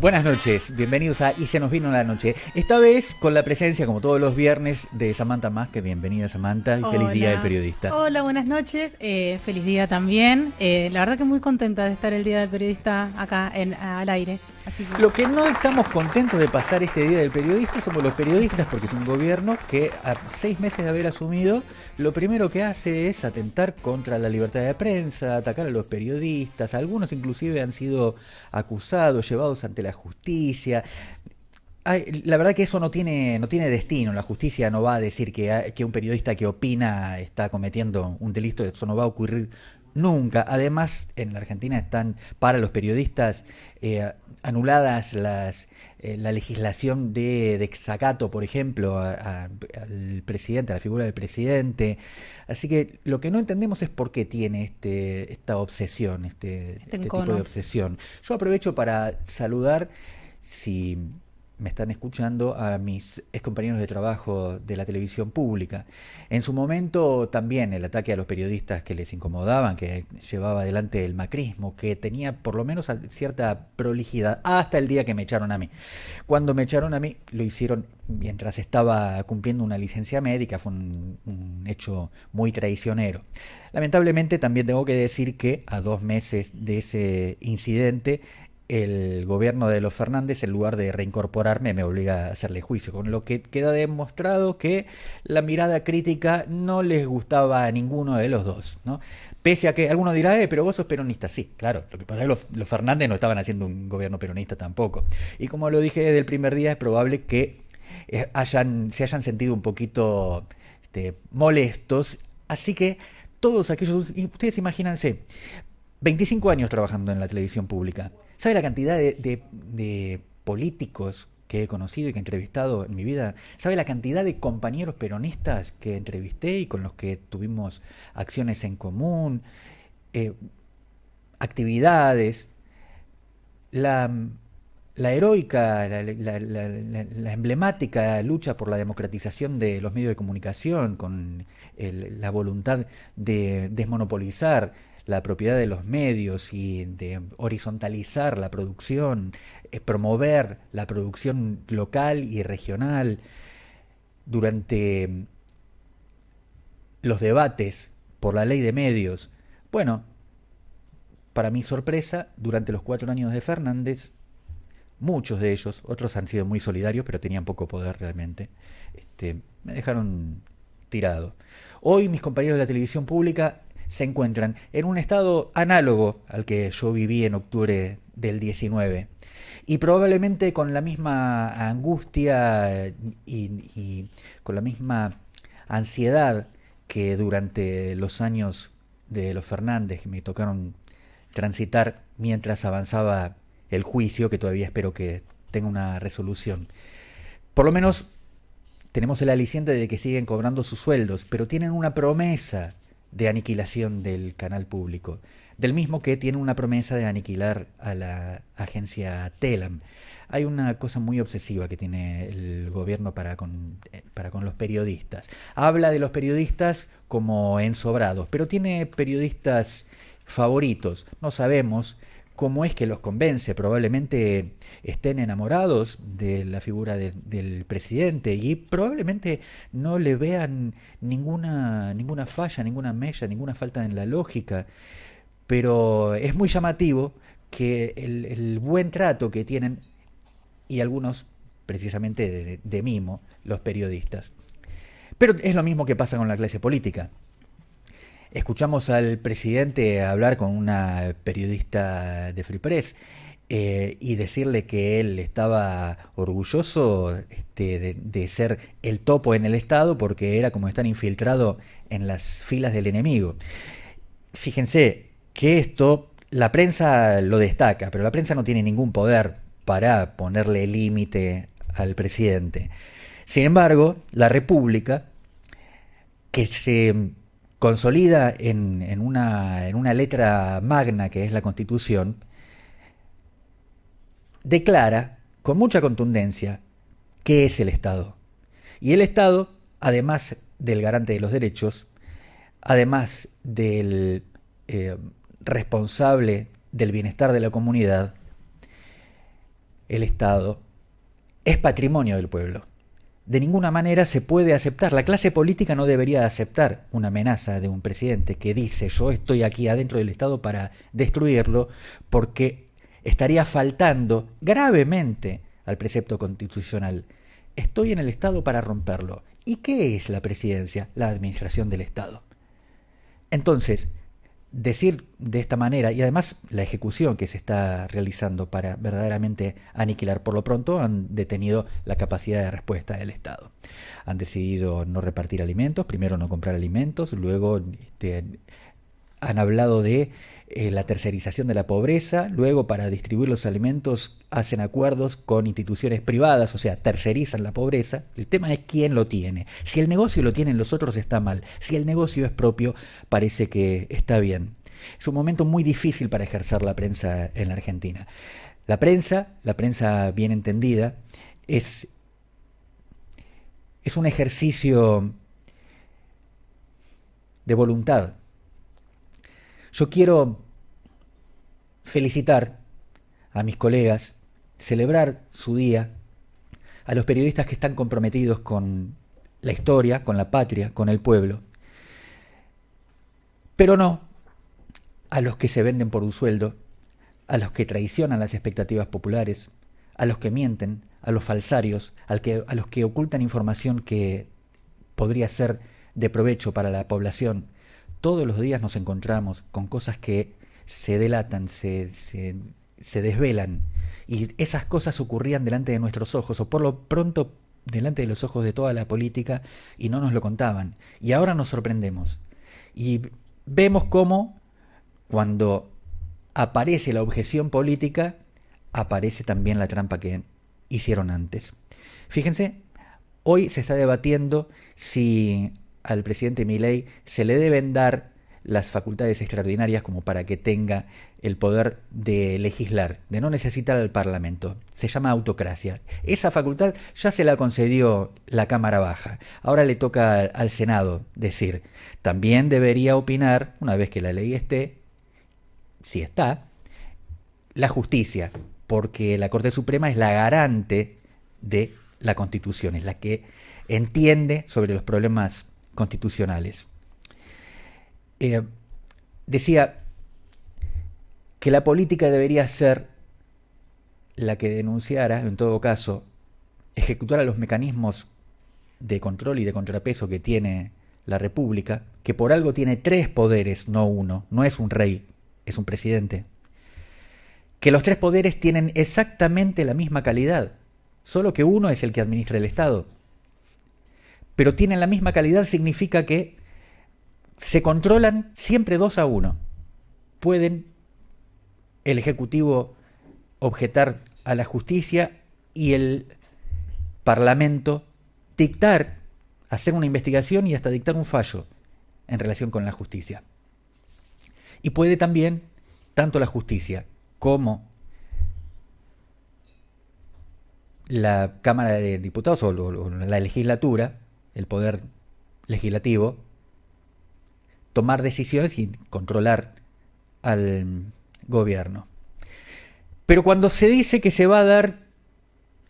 Buenas noches, bienvenidos a Y se nos vino la noche. Esta vez con la presencia, como todos los viernes, de Samantha Más, que bienvenida Samantha y feliz día del periodista. Hola, buenas noches, feliz día también. La verdad que muy contenta de estar el día del periodista acá al aire. Así que... Lo que no estamos contentos de pasar este día del periodista somos los periodistas, porque es un gobierno que a 6 meses de haber asumido, lo primero que hace es atentar contra la libertad de prensa, atacar a los periodistas. Algunos inclusive han sido acusados, llevados ante la justicia. La verdad que eso no tiene destino. La justicia no va a decir que un periodista que opina está cometiendo un delito. Eso no va a ocurrir nunca. Además, en la Argentina están para los periodistas anuladas la legislación de desacato, por ejemplo, al presidente, a la figura del presidente. Así que lo que no entendemos es por qué tiene esta obsesión, este tipo de obsesión. Yo aprovecho para saludar, si me están escuchando, a mis excompañeros de trabajo de la televisión pública. En su momento también el ataque a los periodistas que les incomodaban, que llevaba adelante el macrismo, que tenía por lo menos cierta prolijidad, hasta el día que me echaron a mí. Cuando me echaron a mí, lo hicieron mientras estaba cumpliendo una licencia médica. Fue un hecho muy traicionero. Lamentablemente también tengo que decir que a 2 meses de ese incidente, el gobierno de los Fernández, en lugar de reincorporarme, me obliga a hacerle juicio, con lo que queda demostrado que la mirada crítica no les gustaba a ninguno de los dos, ¿no? Pese a que alguno dirá, pero vos sos peronista. Sí, claro, lo que pasa es que los Fernández no estaban haciendo un gobierno peronista tampoco. Y como lo dije desde el primer día, es probable que se hayan sentido un poquito molestos. Así que todos aquellos, y ustedes imagínense, 25 años trabajando en la televisión pública. ¿Sabe la cantidad de políticos que he conocido y que he entrevistado en mi vida? ¿Sabe la cantidad de compañeros peronistas que entrevisté y con los que tuvimos acciones en común, actividades? La heroica, la emblemática lucha por la democratización de los medios de comunicación, con la voluntad de desmonopolizar la propiedad de los medios y de horizontalizar la producción, promover la producción local y regional. Durante los debates por la ley de medios, bueno, para mi sorpresa, durante los 4 años de Fernández, muchos de ellos, otros han sido muy solidarios, pero tenían poco poder realmente, me dejaron tirado. Hoy mis compañeros de la televisión pública se encuentran en un estado análogo al que yo viví en octubre del 19, y probablemente con la misma angustia y con la misma ansiedad que durante los años de los Fernández, que me tocaron transitar mientras avanzaba el juicio, que todavía espero que tenga una resolución. Por lo menos tenemos el aliciente de que siguen cobrando sus sueldos, pero tienen una promesa de aniquilación del canal público, del mismo que tiene una promesa de aniquilar a la agencia Telam. Hay una cosa muy obsesiva que tiene el gobierno para con los periodistas. Habla de los periodistas como ensobrados, pero tiene periodistas favoritos. No sabemos cómo es que los convence. Probablemente estén enamorados de la figura del presidente y probablemente no le vean ninguna falla, ninguna mella, ninguna falta en la lógica. Pero es muy llamativo que el buen trato que tienen, y algunos precisamente de mimo, los periodistas. Pero es lo mismo que pasa con la clase política. Escuchamos al presidente hablar con una periodista de Free Press y decirle que él estaba orgulloso de ser el topo en el Estado porque era como estar infiltrado en las filas del enemigo. Fíjense que esto la prensa lo destaca, pero la prensa no tiene ningún poder para ponerle límite al presidente. Sin embargo, la República, que se consolida en una letra magna que es la Constitución, declara con mucha contundencia qué es el Estado. Y el Estado, además del garante de los derechos, además del responsable del bienestar de la comunidad, el Estado es patrimonio del pueblo. De ninguna manera se puede aceptar, la clase política no debería aceptar una amenaza de un presidente que dice yo estoy aquí adentro del Estado para destruirlo, porque estaría faltando gravemente al precepto constitucional. Estoy en el Estado para romperlo. ¿Y qué es la presidencia? La administración del Estado. Entonces, decir de esta manera, y además la ejecución que se está realizando para verdaderamente aniquilar, por lo pronto han detenido la capacidad de respuesta del Estado. Han decidido no repartir alimentos, primero no comprar alimentos, luego han hablado de la tercerización de la pobreza, luego para distribuir los alimentos hacen acuerdos con instituciones privadas, o sea, tercerizan la pobreza. El tema es quién lo tiene. Si el negocio lo tienen los otros está mal, si el negocio es propio parece que está bien. Es un momento muy difícil para ejercer la prensa en la Argentina. La prensa bien entendida, es un ejercicio de voluntad. Yo quiero felicitar a mis colegas, celebrar su día, a los periodistas que están comprometidos con la historia, con la patria, con el pueblo, pero no a los que se venden por un sueldo, a los que traicionan las expectativas populares, a los que mienten, a los falsarios, a los que ocultan información que podría ser de provecho para la población. Todos los días nos encontramos con cosas que se delatan, se desvelan, y esas cosas ocurrían delante de nuestros ojos, o por lo pronto delante de los ojos de toda la política, y no nos lo contaban. Y ahora nos sorprendemos. Y vemos cómo, cuando aparece la objeción política, aparece también la trampa que hicieron antes. Fíjense, hoy se está debatiendo si al presidente Milei se le deben dar las facultades extraordinarias como para que tenga el poder de legislar, de no necesitar al Parlamento. Se llama autocracia. Esa facultad ya se la concedió la Cámara Baja. Ahora le toca al Senado decir. También debería opinar, una vez que la ley esté, si está, la justicia, porque la Corte Suprema es la garante de la Constitución, es la que entiende sobre los problemas constitucionales. Decía que la política debería ser la que denunciara, en todo caso, ejecutara los mecanismos de control y de contrapeso que tiene la República, que por algo tiene 3 poderes, no uno, no es un rey, es un presidente. Que los 3 poderes tienen exactamente la misma calidad, solo que uno es el que administra el Estado. Pero tienen la misma calidad significa que se controlan siempre 2-1. Pueden el Ejecutivo objetar a la justicia y el Parlamento dictar, hacer una investigación y hasta dictar un fallo en relación con la justicia. Y puede también, tanto la justicia como la Cámara de Diputados o la legislatura, el poder legislativo, tomar decisiones y controlar al gobierno. Pero cuando se dice que se va a dar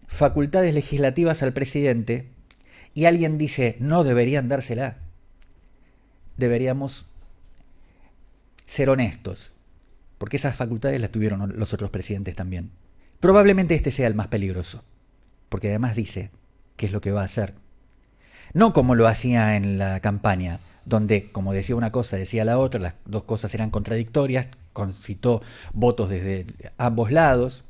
facultades legislativas al presidente y alguien dice no deberían dársela, deberíamos ser honestos, porque esas facultades las tuvieron los otros presidentes también. Probablemente este sea el más peligroso, porque además dice qué es lo que va a hacer. No como lo hacía en la campaña, donde, como decía una cosa, decía la otra, las dos cosas eran contradictorias, concitó votos desde ambos lados,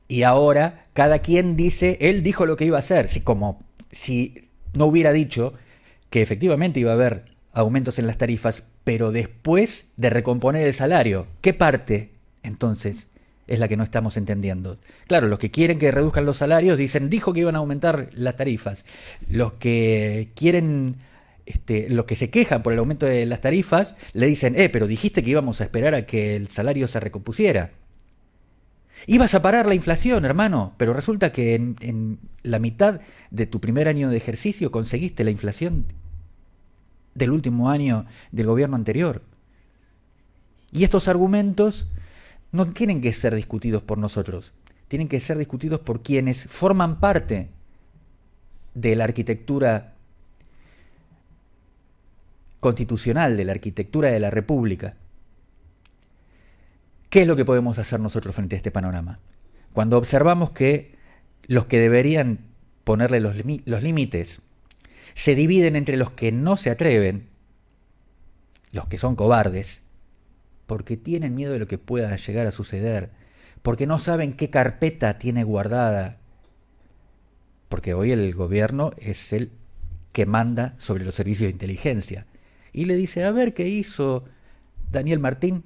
y ahora cada quien dice, él dijo lo que iba a hacer, como si no hubiera dicho que efectivamente iba a haber aumentos en las tarifas, pero después de recomponer el salario. ¿Qué parte, entonces, es la que no estamos entendiendo? Claro, los que quieren que reduzcan los salarios dicen, dijo que iban a aumentar las tarifas. Los que quieren, los que se quejan por el aumento de las tarifas, le dicen, pero dijiste que íbamos a esperar a que el salario se recompusiera. Ibas a parar la inflación, hermano, pero resulta que en la mitad de tu primer año de ejercicio conseguiste la inflación del último año del gobierno anterior. Y estos argumentos no tienen que ser discutidos por nosotros, tienen que ser discutidos por quienes forman parte de la arquitectura constitucional, de la arquitectura de la República. ¿Qué es lo que podemos hacer nosotros frente a este panorama? Cuando observamos que los que deberían ponerle los límites se dividen entre los que no se atreven, los que son cobardes, porque tienen miedo de lo que pueda llegar a suceder, porque no saben qué carpeta tiene guardada, porque hoy el gobierno es el que manda sobre los servicios de inteligencia. Y le dice, a ver qué hizo Daniel Martín.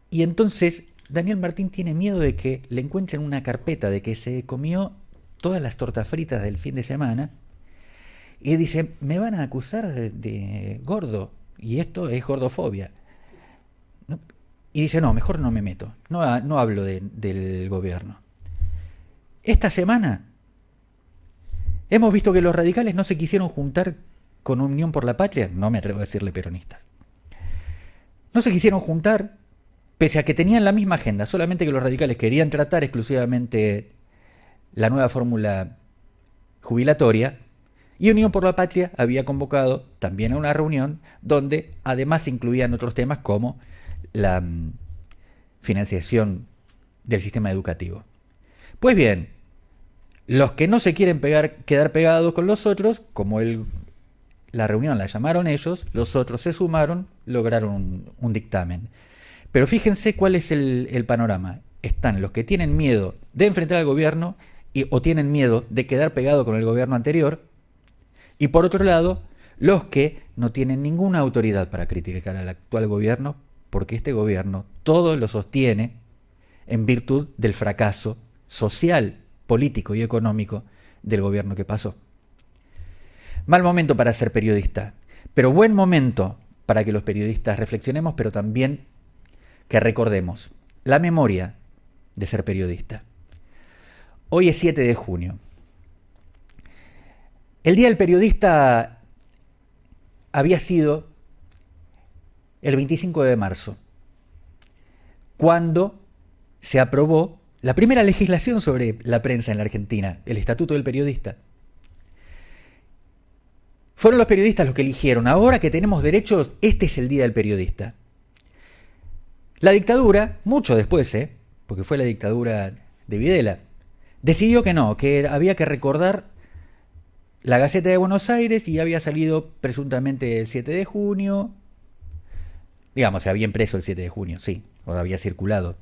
Y entonces Daniel Martín tiene miedo de que le encuentren una carpeta, de que se comió todas las tortas fritas del fin de semana. Y dice, me van a acusar de gordo. Y esto es gordofobia. ¿No? Y dice, no, mejor no me meto. No hablo del gobierno. Esta semana hemos visto que los radicales no se quisieron juntar con Unión por la Patria. No me atrevo a decirle peronistas. No se quisieron juntar, pese a que tenían la misma agenda, solamente que los radicales querían tratar exclusivamente la nueva fórmula jubilatoria, y Unión por la Patria había convocado también a una reunión donde además se incluían otros temas como la financiación del sistema educativo. Pues bien, los que no se quieren quedar pegados con los otros, como la reunión la llamaron ellos, los otros se sumaron, lograron un dictamen. Pero fíjense cuál es el panorama. Están los que tienen miedo de enfrentar al gobierno o tienen miedo de quedar pegado con el gobierno anterior, y por otro lado, los que no tienen ninguna autoridad para criticar al actual gobierno, porque este gobierno todo lo sostiene en virtud del fracaso social, político y económico del gobierno que pasó. Mal momento para ser periodista, pero buen momento para que los periodistas reflexionemos, pero también que recordemos la memoria de ser periodista. Hoy es 7 de junio. El Día del Periodista había sido el 25 de marzo, cuando se aprobó la primera legislación sobre la prensa en la Argentina, el Estatuto del Periodista. Fueron los periodistas los que eligieron, ahora que tenemos derechos, este es el Día del Periodista. La dictadura, mucho después, porque fue la dictadura de Videla, decidió que no, que había que recordar la Gaceta de Buenos Aires y había salido presuntamente el 7 de junio. Digamos, se había impreso el 7 de junio, sí, o había circulado.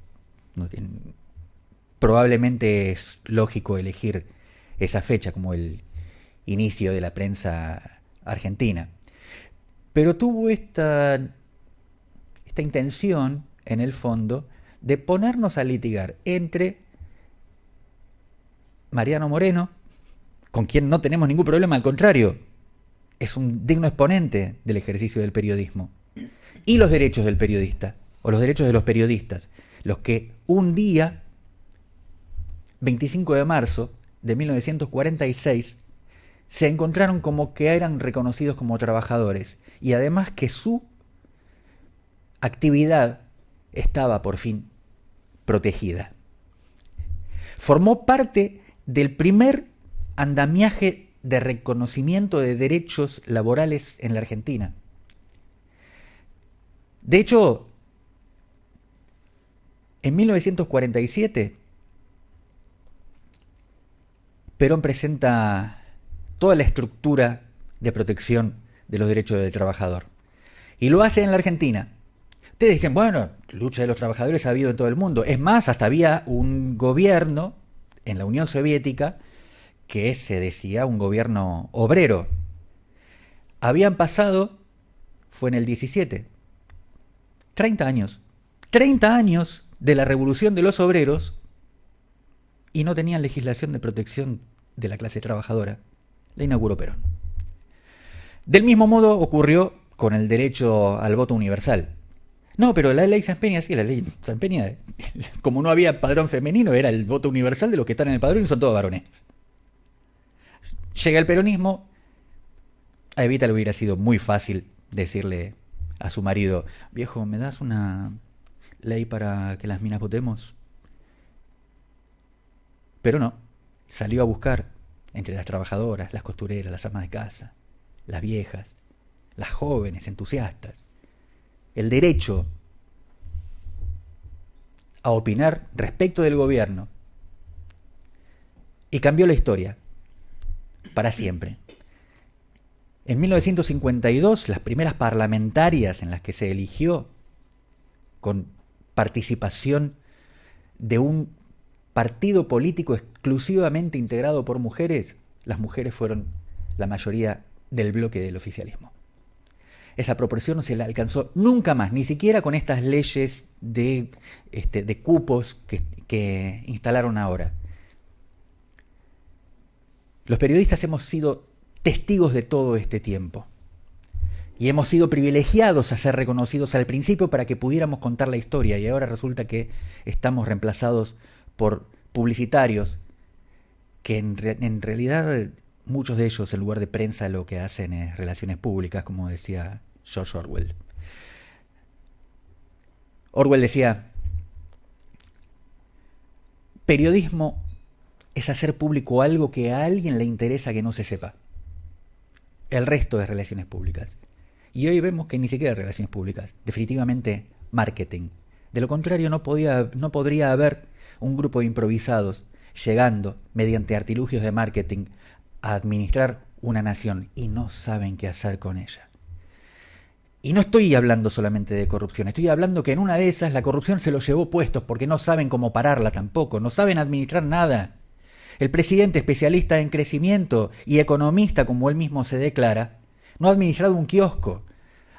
Probablemente es lógico elegir esa fecha como el inicio de la prensa argentina. Pero tuvo esta intención, en el fondo, de ponernos a litigar entre Mariano Moreno, con quien no tenemos ningún problema, al contrario, es un digno exponente del ejercicio del periodismo, y los derechos del periodista, o los derechos de los periodistas, los que un día, 25 de marzo de 1946, se encontraron como que eran reconocidos como trabajadores, y además que su actividad estaba por fin protegida. Formó parte del primer andamiaje de reconocimiento de derechos laborales en la Argentina. De hecho, en 1947, Perón presenta toda la estructura de protección de los derechos del trabajador. Y lo hace en la Argentina. Ustedes dicen, bueno, lucha de los trabajadores ha habido en todo el mundo. Es más, hasta había un gobierno en la Unión Soviética que se decía un gobierno obrero. Habían pasado, fue en el 17, 30 años. 30 años de la revolución de los obreros y no tenían legislación de protección de la clase trabajadora. La inauguró Perón. Del mismo modo ocurrió con el derecho al voto universal. No, pero la ley Sáenz Peña, sí, la ley Sáenz Peña, como no había padrón femenino, era el voto universal de los que están en el padrón y son todos varones. Llega el peronismo, a Evita le hubiera sido muy fácil decirle a su marido, viejo, ¿me das una ley para que las minas votemos? Pero no, salió a buscar entre las trabajadoras, las costureras, las amas de casa, las viejas, las jóvenes entusiastas, el derecho a opinar respecto del gobierno, y cambió la historia para siempre. En 1952, las primeras parlamentarias en las que se eligió con participación de un partido político exclusivamente integrado por mujeres, las mujeres fueron la mayoría del bloque del oficialismo. Esa proporción no se la alcanzó nunca más, ni siquiera con estas leyes de cupos que instalaron ahora. Los periodistas hemos sido testigos de todo este tiempo y hemos sido privilegiados a ser reconocidos al principio para que pudiéramos contar la historia, y ahora resulta que estamos reemplazados por publicitarios que en realidad muchos de ellos, en lugar de prensa, lo que hacen es relaciones públicas, como decía George Orwell. Orwell decía: periodismo es hacer público algo que a alguien le interesa que no se sepa. El resto es relaciones públicas. Y hoy vemos que ni siquiera relaciones públicas, definitivamente marketing. De lo contrario, no podría haber un grupo de improvisados llegando, mediante artilugios de marketing, a administrar una nación y no saben qué hacer con ella. Y no estoy hablando solamente de corrupción, estoy hablando que en una de esas la corrupción se los llevó puestos porque no saben cómo pararla tampoco, no saben administrar nada. El presidente, especialista en crecimiento y economista, como él mismo se declara, no ha administrado un kiosco.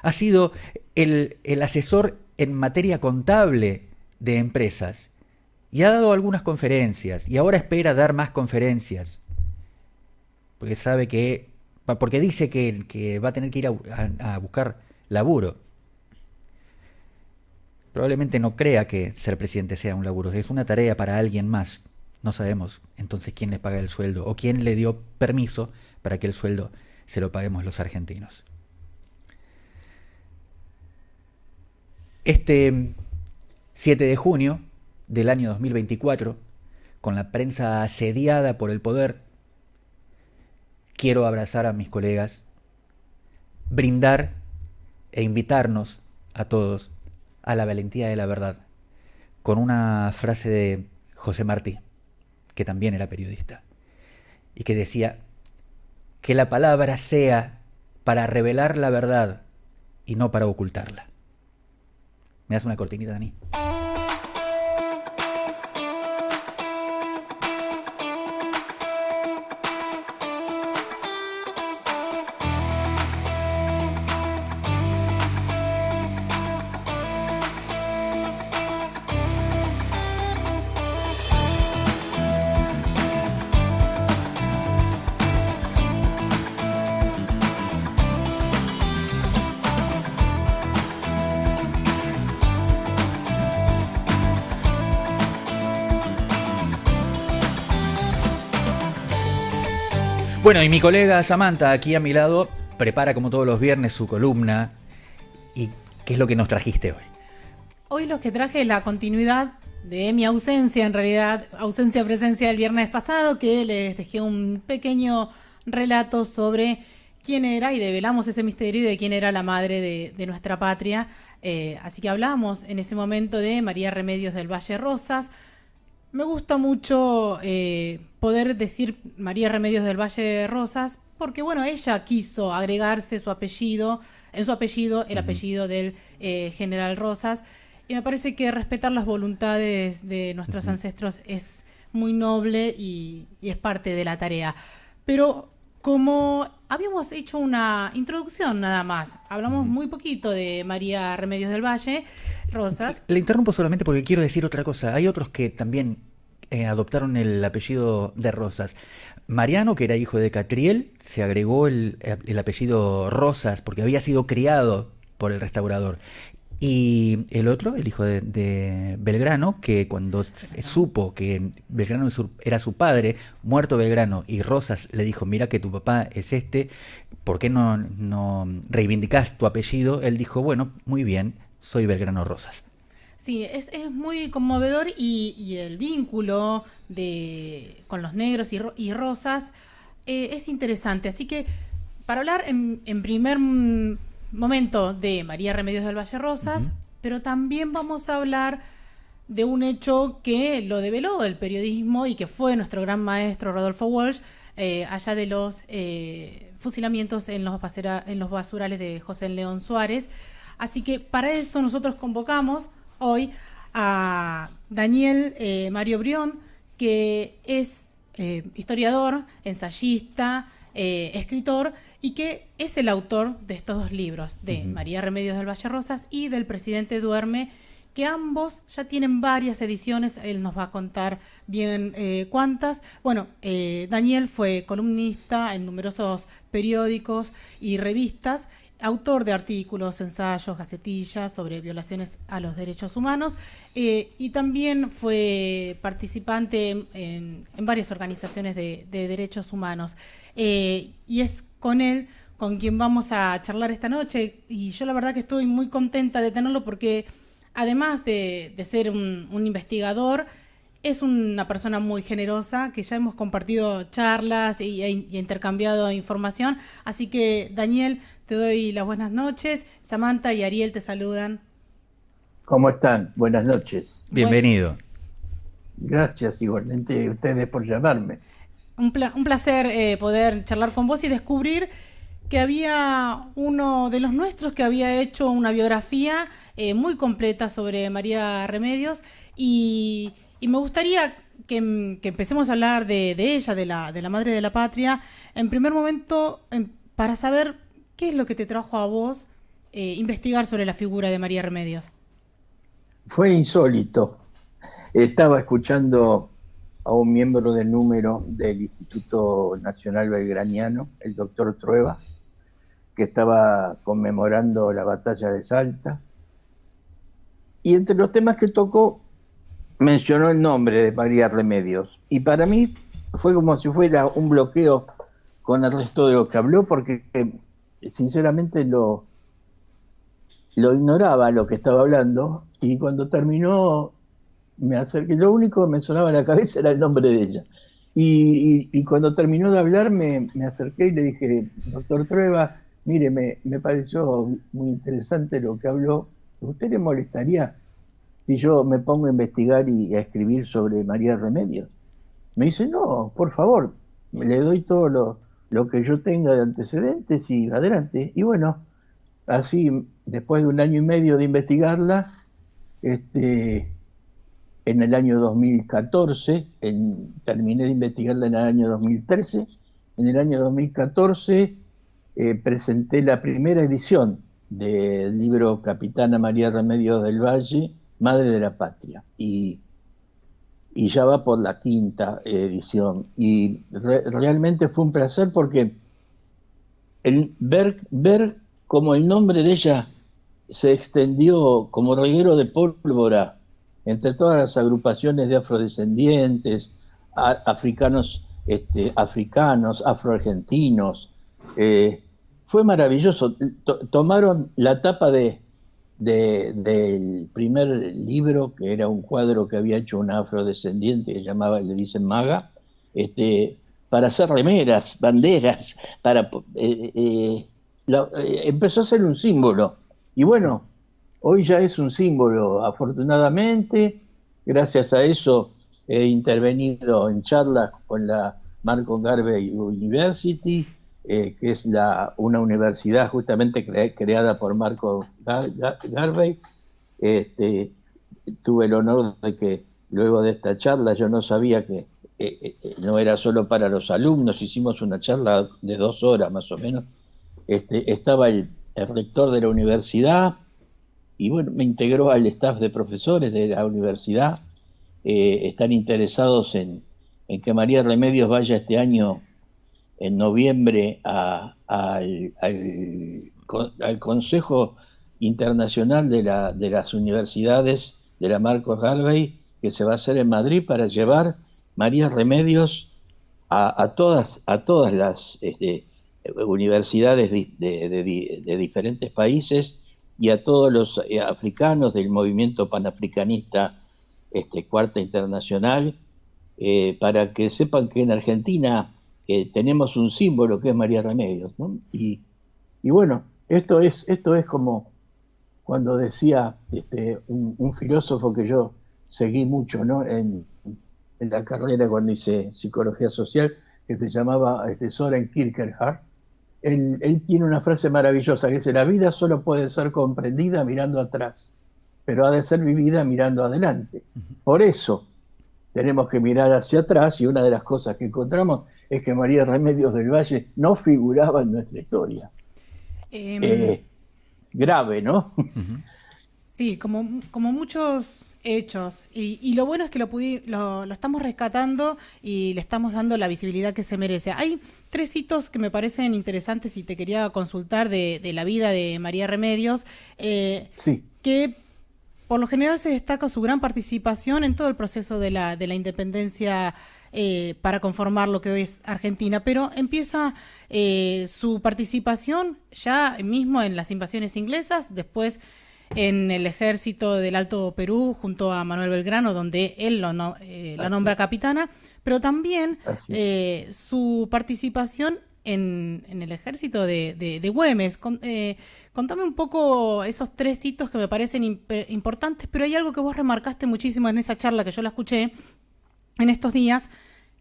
Ha sido el asesor en materia contable de empresas y ha dado algunas conferencias y ahora espera dar más conferencias porque dice que va a tener que ir a buscar laburo. Probablemente no crea que ser presidente sea un laburo, es una tarea para alguien más. No sabemos entonces quién le paga el sueldo o quién le dio permiso para que el sueldo se lo paguemos los argentinos. Este 7 de junio del año 2024, con la prensa asediada por el poder, quiero abrazar a mis colegas, brindar e invitarnos a todos a la valentía de la verdad, con una frase de José Martí, que también era periodista, y que decía: que la palabra sea para revelar la verdad y no para ocultarla. ¿Me das una cortinita, Dani? Bueno, y mi colega Samantha, aquí a mi lado, prepara como todos los viernes su columna. ¿Y qué es lo que nos trajiste hoy? Hoy lo que traje es la continuidad de mi ausencia, en realidad, ausencia-presencia del viernes pasado, que les dejé un pequeño relato sobre quién era, y develamos ese misterio de quién era la madre de nuestra patria. Así que hablamos en ese momento de María Remedios del Valle Rosas. Me gusta mucho poder decir María Remedios del Valle Rosas, porque bueno, ella quiso agregarse su apellido, en su apellido, el apellido del general Rosas, y me parece que respetar las voluntades de nuestros ancestros es muy noble y es parte de la tarea. Pero como habíamos hecho una introducción nada más, hablamos muy poquito de María Remedios del Valle Rosas. Le interrumpo solamente porque quiero decir otra cosa. Hay otros que también adoptaron el apellido de Rosas. Mariano, que era hijo de Catriel, se agregó el apellido Rosas porque había sido criado por el restaurador. Y el otro, el hijo de Belgrano, que cuando supo que Belgrano era su padre, muerto Belgrano, y Rosas le dijo: mira que tu papá es ¿por qué no reivindicás tu apellido? Él dijo: bueno, muy bien, soy Belgrano Rosas. Sí, es muy conmovedor y el vínculo con los negros y rosas es interesante. Así que para hablar en primer momento de María Remedios del Valle Rosas, pero también vamos a hablar de un hecho que lo develó el periodismo y que fue nuestro gran maestro Rodolfo Walsh, allá de los fusilamientos en los basurales de José León Suárez. Así que para eso nosotros convocamos hoy a Daniel Mario Brión, que es historiador, ensayista, escritor, y que es el autor de estos dos libros, de María Remedios del Valle Rosas y del Presidente Duerme, que ambos ya tienen varias ediciones. Él nos va a contar bien cuántas. Bueno, Daniel fue columnista en numerosos periódicos y revistas, autor de artículos, ensayos, gacetillas sobre violaciones a los derechos humanos, y también fue participante en varias organizaciones de derechos humanos. Y es con él con quien vamos a charlar esta noche, y yo la verdad que estoy muy contenta de tenerlo porque además de ser un investigador, es una persona muy generosa, que ya hemos compartido charlas y intercambiado información. Así que, Daniel, te doy las buenas noches. Samantha y Ariel te saludan. ¿Cómo están? Buenas noches. Bienvenido. Gracias igualmente a ustedes por llamarme. Un placer poder charlar con vos y descubrir que había uno de los nuestros que había hecho una biografía muy completa sobre María Remedios, y me gustaría que empecemos a hablar de ella, de la madre de la patria, en primer momento, para saber qué es lo que te trajo a vos investigar sobre la figura de María Remedios. Fue insólito. Estaba escuchando a un miembro del número del Instituto Nacional Belgraniano, el doctor Trueba, que estaba conmemorando la batalla de Salta, y entre los temas que tocó mencionó el nombre de María Remedios, y para mí fue como si fuera un bloqueo con el resto de lo que habló, porque sinceramente lo ignoraba lo que estaba hablando, y cuando terminó me acerqué, lo único que me sonaba en la cabeza era el nombre de ella, y cuando terminó de hablar me acerqué y le dije: doctor Trueba, mire, me pareció muy interesante lo que habló. ¿Usted le molestaría si yo me pongo a investigar y a escribir sobre María Remedios? Me dice: no, por favor, le doy todo lo que yo tenga de antecedentes y adelante. Y bueno, así, después de 1 año y medio de investigarla, en el año 2014, terminé de investigarla en el año 2013, en el año 2014 presenté la primera edición del libro Capitana María Remedios del Valle, Madre de la Patria, y ya va por la 5ª edición, y realmente fue un placer, porque ver cómo el nombre de ella se extendió como reguero de pólvora entre todas las agrupaciones de afrodescendientes, africanos, afroargentinos, fue maravilloso. Tomaron la tapa del primer libro, que era un cuadro que había hecho un afrodescendiente que le dicen Maga, para hacer remeras, banderas, empezó a ser un símbolo. Y bueno, hoy ya es un símbolo, afortunadamente. Gracias a eso he intervenido en charlas con la Malcolm Garvey University, que es una universidad justamente creada por Malcolm Garvey. Tuve el honor de que luego de esta charla, yo no sabía que no era solo para los alumnos, hicimos una charla de 2 horas más o menos. Estaba el rector de la universidad, y bueno, me integró al staff de profesores de la universidad. Están interesados en que María Remedios vaya este año en noviembre al Consejo Internacional de las Universidades de la Marcos Garvey, que se va a hacer en Madrid, para llevar María Remedios a todas las universidades de diferentes países, y a todos los africanos del movimiento panafricanista, Cuarta Internacional, para que sepan que en Argentina tenemos un símbolo que es María Remedios, ¿no? Y bueno, esto es como cuando decía un filósofo que yo seguí mucho, ¿no? En la carrera cuando hice psicología social, que se llamaba Søren Kierkegaard. Él tiene una frase maravillosa que dice: la vida solo puede ser comprendida mirando atrás, pero ha de ser vivida mirando adelante. Por eso tenemos que mirar hacia atrás, y una de las cosas que encontramos es que María Remedios del Valle no figuraba en nuestra historia. Grave, ¿no? Sí, como muchos hechos. Y lo bueno es que lo estamos rescatando y le estamos dando la visibilidad que se merece. Hay 3 hitos que me parecen interesantes y te quería consultar de la vida de María Remedios, Sí. que por lo general se destaca su gran participación en todo el proceso de la independencia para conformar lo que hoy es Argentina, pero empieza su participación ya mismo en las invasiones inglesas, después en el ejército del Alto Perú junto a Manuel Belgrano, donde él la nombra capitana, pero también su participación en el ejército de Güemes. Contame un poco esos 3 hitos que me parecen importantes, pero hay algo que vos remarcaste muchísimo en esa charla que yo la escuché en estos días,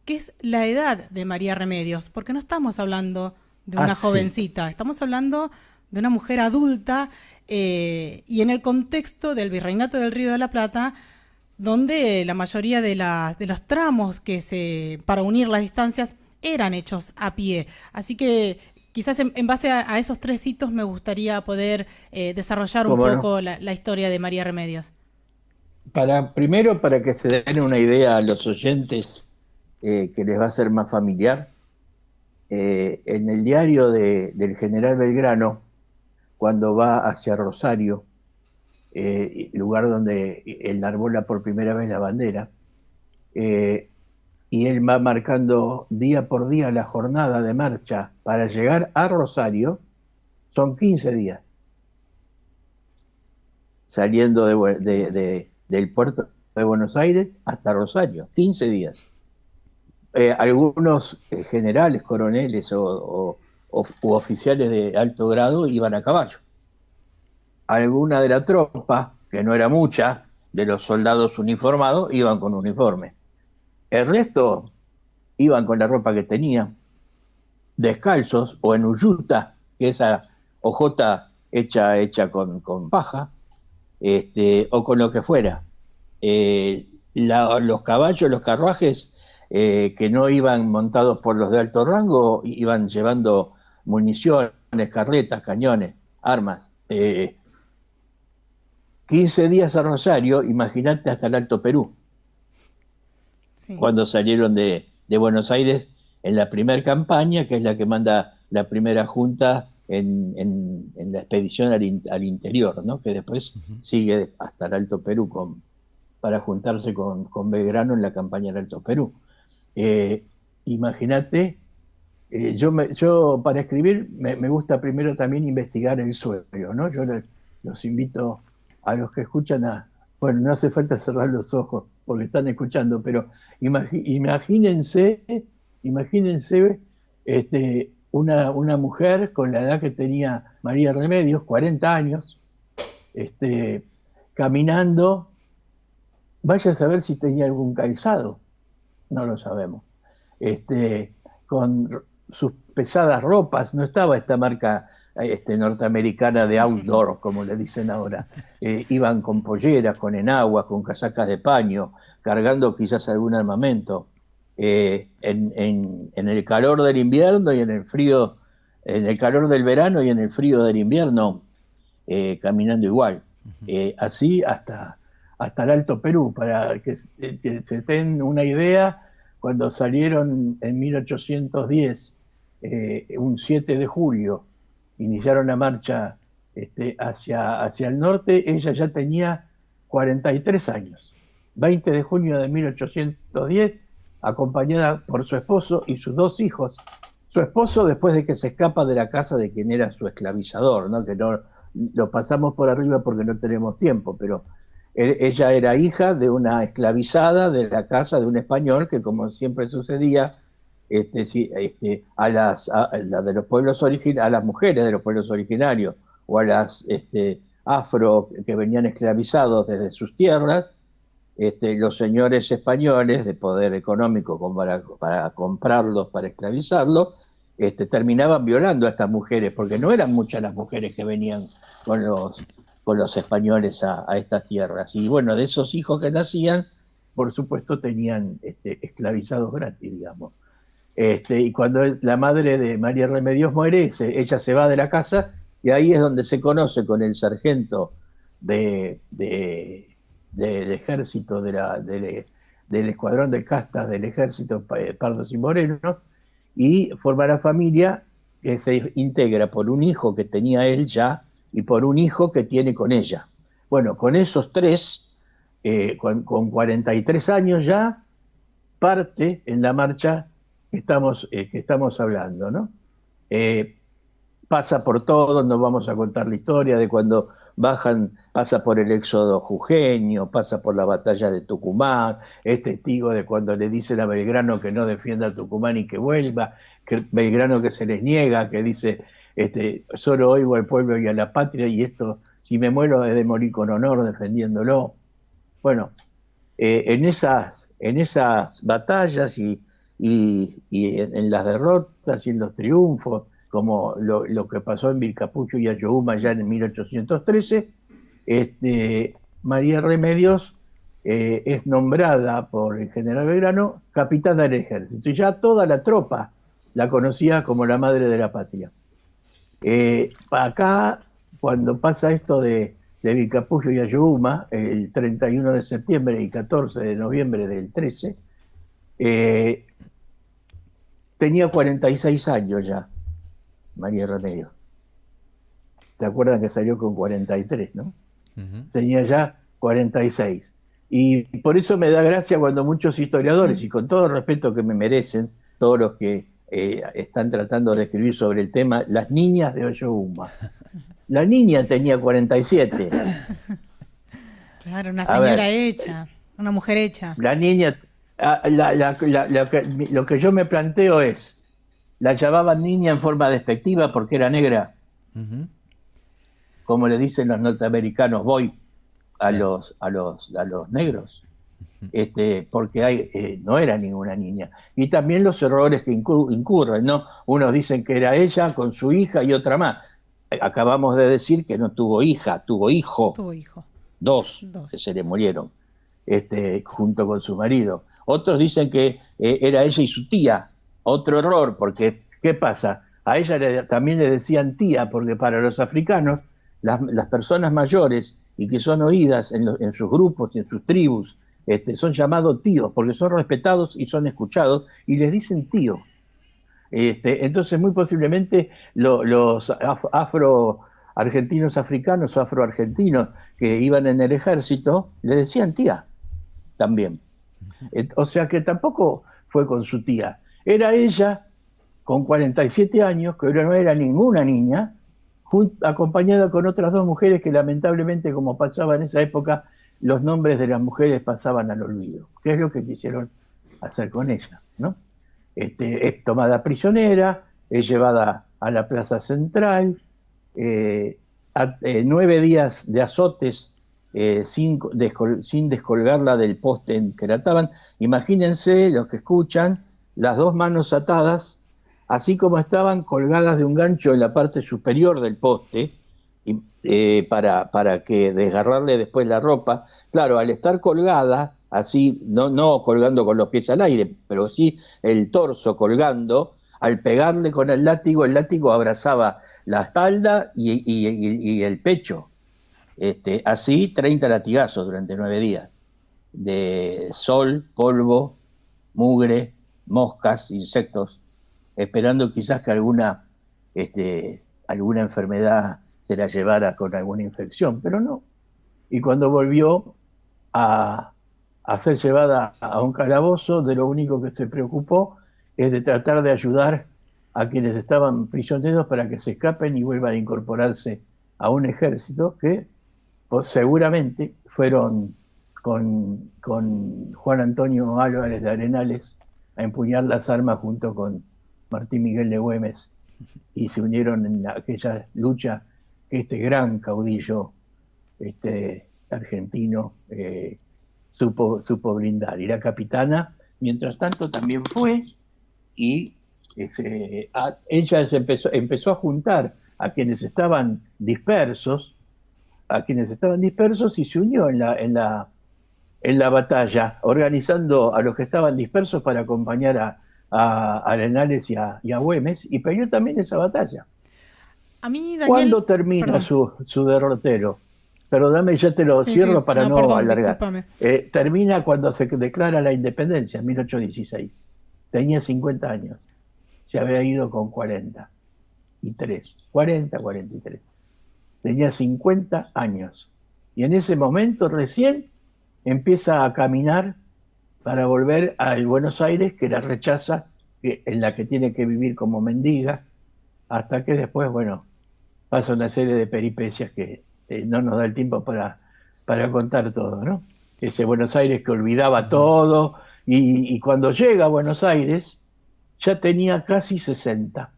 que es la edad de María Remedios, porque no estamos hablando de una jovencita, estamos hablando de una mujer adulta, y en el contexto del Virreinato del Río de la Plata, donde la mayoría de los tramos para unir las distancias eran hechos a pie. Así que quizás en base a esos 3 hitos me gustaría poder desarrollar un poco la historia de María Remedios. Primero, para que se den una idea a los oyentes, que les va a ser más familiar, en el diario del general Belgrano, cuando va hacia Rosario, lugar donde él enarbola por primera vez la bandera, y él va marcando día por día la jornada de marcha para llegar a Rosario, son 15 días, saliendo del puerto de Buenos Aires hasta Rosario, 15 días. Algunos generales, coroneles u oficiales de alto grado iban a caballo. Alguna de la tropa, que no era mucha, de los soldados uniformados, iban con uniforme. El resto iban con la ropa que tenían, descalzos o en uyuta, que es esa hojota hecha con paja, o con lo que fuera. Los caballos, los carruajes, que no iban montados por los de alto rango, iban llevando municiones, carretas, cañones, armas. 15 días a Rosario, imagínate hasta el Alto Perú. Sí. Cuando salieron de Buenos Aires en la primera campaña, que es la que manda la primera junta en la expedición al interior, ¿no? Que después sigue hasta el Alto Perú para juntarse con Belgrano en la campaña del Alto Perú. Imagínate, yo para escribir me gusta primero también investigar el sueño, ¿no? Yo los invito a los que escuchan bueno, no hace falta cerrar los ojos porque están escuchando, pero imagínense una mujer con la edad que tenía María Remedios, 40 años, caminando, vaya a saber si tenía algún calzado, no lo sabemos, con sus pesadas ropas, no estaba esta marca norteamericana de outdoor, como le dicen ahora. Iban con polleras, con enaguas, con casacas de paño, cargando quizás algún armamento. En el calor del invierno y en el frío, en el calor del verano y en el frío del invierno, caminando igual. Así hasta el Alto Perú, para que se den una idea. Cuando salieron en 1810, un 7 de julio, iniciaron la marcha hacia el norte, ella ya tenía 43 años. 20 de junio de 1810, acompañada por su esposo y sus 2 hijos. Su esposo, después de que se escapa de la casa de quien era su esclavizador, ¿no? Que no lo pasamos por arriba porque no tenemos tiempo, pero ella era hija de una esclavizada de la casa de un español que, como siempre sucedía, de los pueblos a las mujeres de los pueblos originarios o a las afro que venían esclavizados desde sus tierras, los señores españoles de poder económico como para comprarlos, para esclavizarlos, terminaban violando a estas mujeres, porque no eran muchas las mujeres que venían con los españoles a estas tierras. Y bueno, de esos hijos que nacían, por supuesto, tenían esclavizados gratis, digamos. Y cuando la madre de María Remedios muere, ella se va de la casa, y ahí es donde se conoce con el sargento del ejército, del escuadrón de castas del ejército Pardos y Morenos, y forma la familia que se integra por un hijo que tenía él ya y por un hijo que tiene con ella. Bueno, con esos tres, con 43 años ya, parte en la marcha que estamos hablando, ¿no? Pasa por todo, no vamos a contar la historia de cuando bajan, pasa por el éxodo jujeño, pasa por la batalla de Tucumán, es testigo de cuando le dicen a Belgrano que no defienda a Tucumán y que vuelva, que Belgrano que se les niega, que dice, solo oigo al pueblo y a la patria, y esto, si me muero, he de morir con honor defendiéndolo. Bueno, en esas batallas y en las derrotas y en los triunfos, como lo que pasó en Vilcapugio y Ayohuma ya en 1813, María Remedios es nombrada por el general Belgrano capitana del ejército, y ya toda la tropa la conocía como la madre de la patria. Acá, cuando pasa esto de Vilcapugio y Ayohuma, el 31 de septiembre y 14 de noviembre del 13, tenía 46 años ya, María Remedios. ¿Se acuerdan que salió con 43, no? Uh-huh. Tenía ya 46. Y por eso me da gracia cuando muchos historiadores, y con todo el respeto que me merecen, todos los que están tratando de escribir sobre el tema, las niñas de Ayohuma. La niña tenía 47. Claro, una señora hecha, una mujer hecha. La niña, lo que yo me planteo es, la llamaban niña en forma despectiva porque era negra, uh-huh, como le dicen los norteamericanos boy a los negros, porque no era ninguna niña. Y también los errores que incurren, ¿no? Unos dicen que era ella con su hija y otra más. Acabamos de decir que no tuvo hija, tuvo hijo. Dos que se le murieron, junto con su marido. Otros dicen que era ella y su tía. Otro error, porque ¿qué pasa? A ella también le decían tía, porque para los africanos, las personas mayores y que son oídas en sus grupos y en sus tribus, son llamados tíos, porque son respetados y son escuchados, y les dicen tío. Entonces, muy posiblemente los afro-argentinos africanos o afro-argentinos que iban en el ejército, le decían tía también. O sea que tampoco fue con su tía. Era ella, con 47 años, que no era ninguna niña, acompañada con otras dos mujeres que lamentablemente, como pasaba en esa época, los nombres de las mujeres pasaban al olvido. ¿Qué es lo que quisieron hacer con ella, ¿no? Es tomada prisionera, es llevada a la plaza central, 9 días de azotes sin descolgarla del poste en que la ataban. Imagínense, los que escuchan, las dos manos atadas, así como estaban colgadas de un gancho en la parte superior del poste, para que desgarrarle después la ropa. Claro, al estar colgada, así, no colgando con los pies al aire, pero sí el torso colgando, al pegarle con el látigo abrazaba la espalda y el pecho. Así 30 latigazos durante 9 días, de sol, polvo, mugre, moscas, insectos, esperando quizás que alguna enfermedad se la llevara con alguna infección, pero no. Y cuando volvió a ser llevada a un calabozo, de lo único que se preocupó es de tratar de ayudar a quienes estaban prisioneros para que se escapen y vuelvan a incorporarse a un ejército que pues, seguramente fueron con Juan Antonio Álvarez de Arenales a empuñar las armas junto con Martín Miguel de Güemes y se unieron en aquella lucha que este gran caudillo argentino supo brindar. Y la capitana, mientras tanto, también fue y ella empezó a juntar a quienes estaban dispersos, y se unió en la batalla, organizando a los que estaban dispersos para acompañar a Arenales y a Güemes, y peleó también esa batalla. A mí, Daniel, ¿cuándo termina su derrotero? Perdóname, ya te lo cierro para no perdón, alargar. Termina cuando se declara la independencia, en 1816. Tenía 50 años. Se había ido con 43. Tenía 50 años. Y en ese momento recién empieza a caminar para volver a Buenos Aires, que la rechaza, en la que tiene que vivir como mendiga, hasta que después, bueno, pasa una serie de peripecias que no nos da el tiempo para contar todo, ¿no? Ese Buenos Aires que olvidaba todo, y cuando llega a Buenos Aires ya tenía casi 60.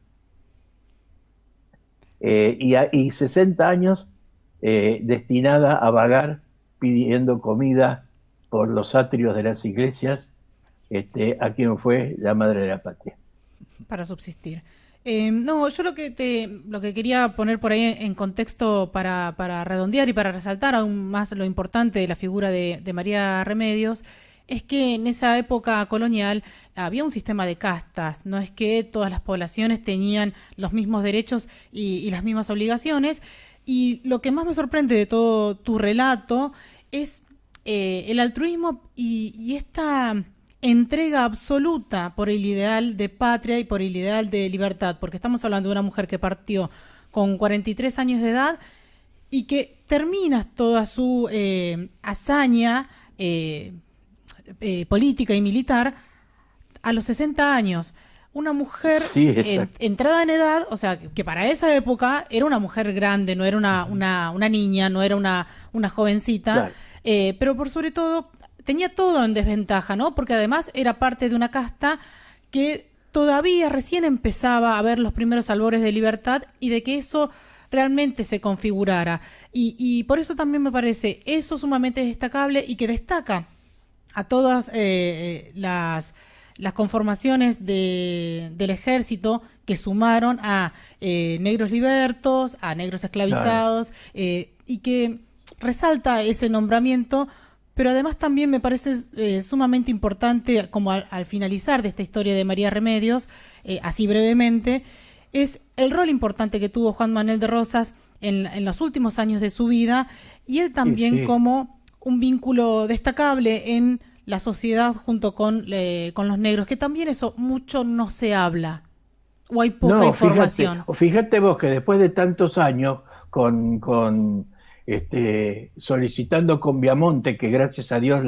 Y 60 años destinada a vagar pidiendo comida por los atrios de las iglesias a quien fue la madre de la patria. Para subsistir. No, yo lo que quería poner por ahí en contexto para redondear y para resaltar aún más lo importante de la figura de María Remedios es que en esa época colonial había un sistema de castas, no es que todas las poblaciones tenían los mismos derechos y las mismas obligaciones, y lo que más me sorprende de todo tu relato es el altruismo y esta entrega absoluta por el ideal de patria y por el ideal de libertad, porque estamos hablando de una mujer que partió con 43 años de edad y que termina toda su hazaña política y militar a los 60 años. Una mujer entrada en edad, o sea, que para esa época era una mujer grande, no era una niña, no era una jovencita, claro. Pero por sobre todo tenía todo en desventaja, ¿no? Porque además era parte de una casta que todavía recién empezaba a ver los primeros albores de libertad y de que eso realmente se configurara. Y por eso también me parece eso sumamente destacable y que destaca a todas las conformaciones del ejército que sumaron a negros libertos, a negros esclavizados, claro. Y que resalta ese nombramiento, pero además también me parece sumamente importante, como al finalizar de esta historia de María Remedios, así brevemente, es el rol importante que tuvo Juan Manuel de Rosas en los últimos años de su vida, y él también como un vínculo destacable en la sociedad junto con los negros, que también eso mucho no se habla, o hay poca información. Fíjate vos que después de tantos años solicitando con Viamonte, que gracias a Dios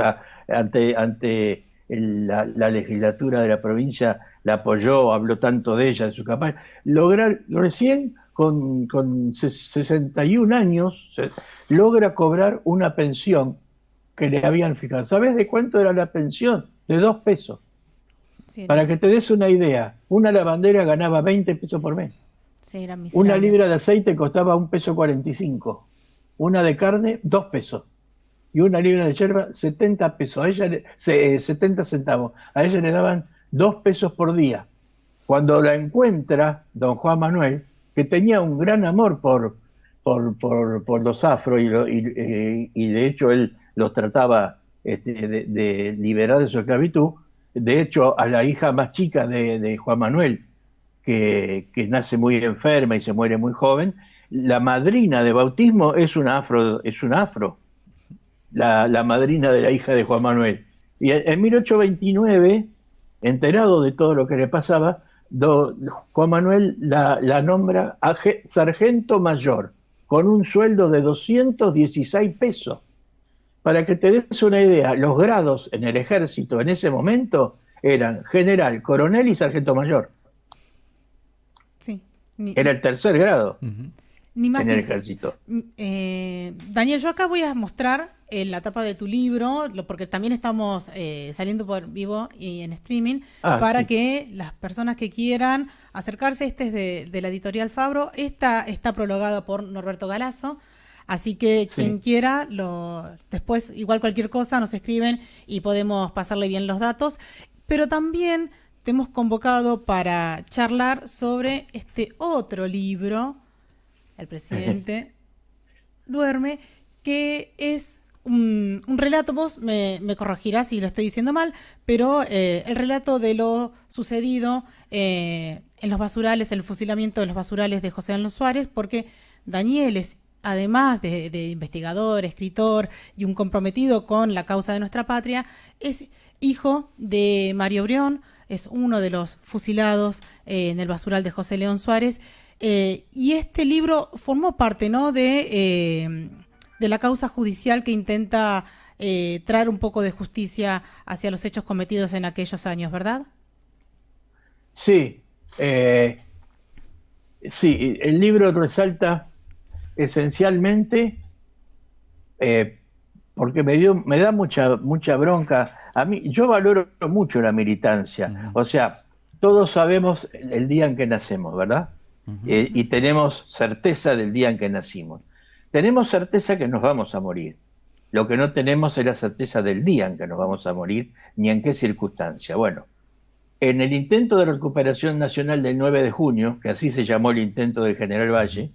ante la legislatura de la provincia la apoyó, habló tanto de ella en su campaña, lograr recién con 61 años logra cobrar una pensión que le habían fijado. ¿Sabes de cuánto era la pensión? De 2 pesos. Sí, para que te des una idea, una lavandera ganaba 20 pesos por mes. Sí, era miserable. Una libra de aceite costaba 1,45 pesos. Una de carne, 2 pesos. Y una libra de yerba, 70 pesos. A ella 70 centavos. A ella le daban 2 pesos por día. Cuando la encuentra don Juan Manuel, que tenía un gran amor por los afro, y de hecho él los trataba de liberar de su esclavitud. De hecho, a la hija más chica de Juan Manuel, que nace muy enferma y se muere muy joven, la madrina de bautismo es una afro, la madrina de la hija de Juan Manuel. Y en 1829, enterado de todo lo que le pasaba, Juan Manuel la nombra sargento mayor, con un sueldo de 216 pesos. Para que te des una idea, los grados en el ejército en ese momento eran general, coronel y sargento mayor. Sí. Era el tercer grado. Ni más en el ni... ejército. Daniel, yo acá voy a mostrar la tapa de tu libro, porque también estamos saliendo por vivo y en streaming, para Sí. que las personas que quieran acercarse, este es de la editorial Fabro, esta está prologada por Norberto Galazo, así que quien Sí. quiera, después igual cualquier cosa nos escriben y podemos pasarle bien los datos, pero también te hemos convocado para charlar sobre este otro libro, El presidente duerme, que es un relato, vos me corregirás si lo estoy diciendo mal, pero el relato de lo sucedido en los basurales, el fusilamiento de los basurales de José Alonso Suárez, porque Daniel es, además de investigador, escritor y un comprometido con la causa de nuestra patria, es hijo de Mario Brión, es uno de los fusilados en el basural de José León Suárez, y este libro formó parte, ¿no?, de la causa judicial que intenta traer un poco de justicia hacia los hechos cometidos en aquellos años, ¿verdad? Sí, sí, el libro resalta esencialmente eh, porque me da mucha bronca. A mí, yo valoro mucho la militancia. Ujú, O sea, todos sabemos el día en que nacemos, ¿verdad? ujú, Y tenemos certeza del día en que nacimos. Tenemos certeza que nos vamos a morir. Lo que no tenemos es la certeza del día en que nos vamos a morir, ni en qué circunstancia. Bueno, en el intento de recuperación nacional del 9 de junio, que así se llamó el intento del General ujú, Valle